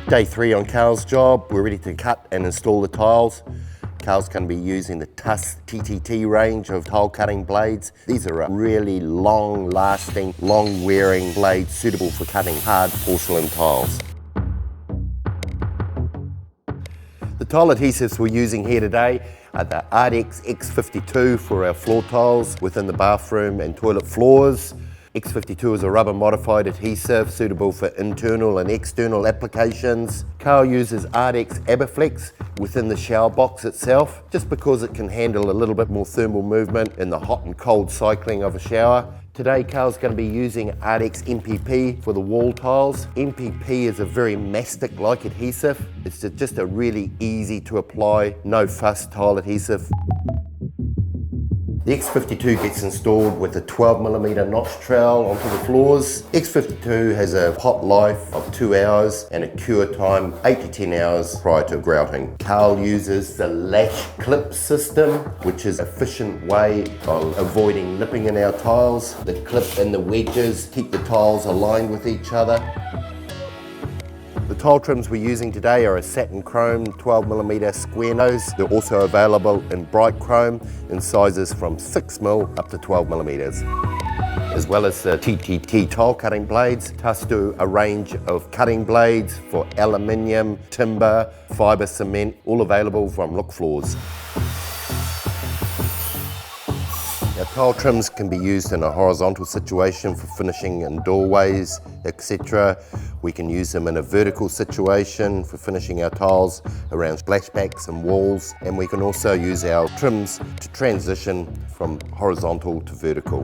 Day 3 on Carl's job. We're ready to cut and install the tiles. Carl's going to be using the Tusk TTT range of tile cutting blades. These are a really long-lasting, long-wearing blades suitable for cutting hard porcelain tiles. The tile adhesives we're using here today are the Ardex X52 for our floor tiles within the bathroom and toilet floors. X52 is a rubber modified adhesive suitable for internal and external applications. Carl uses Ardex Abaflex within the shower box itself, just because it can handle a little bit more thermal movement in the hot and cold cycling of a shower. Today, Carl's going to be using Ardex MPP for the wall tiles. MPP is a very mastic-like adhesive. It's just a really easy to apply, no fuss tile adhesive. The X52 gets installed with a 12mm notch trowel onto the floors. X52 has a hot life of 2 hours and a cure time 8 to 10 hours prior to grouting. Carl uses the lash clip system, which is an efficient way of avoiding nipping in our tiles. The clip and the wedges keep the tiles aligned with each other. The tile trims we're using today are a satin chrome 12mm square nose. They're also available in bright chrome in sizes from 6mm up to 12mm. As well as the TTT tile cutting blades, Tusk do a range of cutting blades for aluminium, timber, fibre cement, all available from Look Floors. Our tile trims can be used in a horizontal situation for finishing in doorways, etc. We can use them in a vertical situation for finishing our tiles around splashbacks and walls, and we can also use our trims to transition from horizontal to vertical.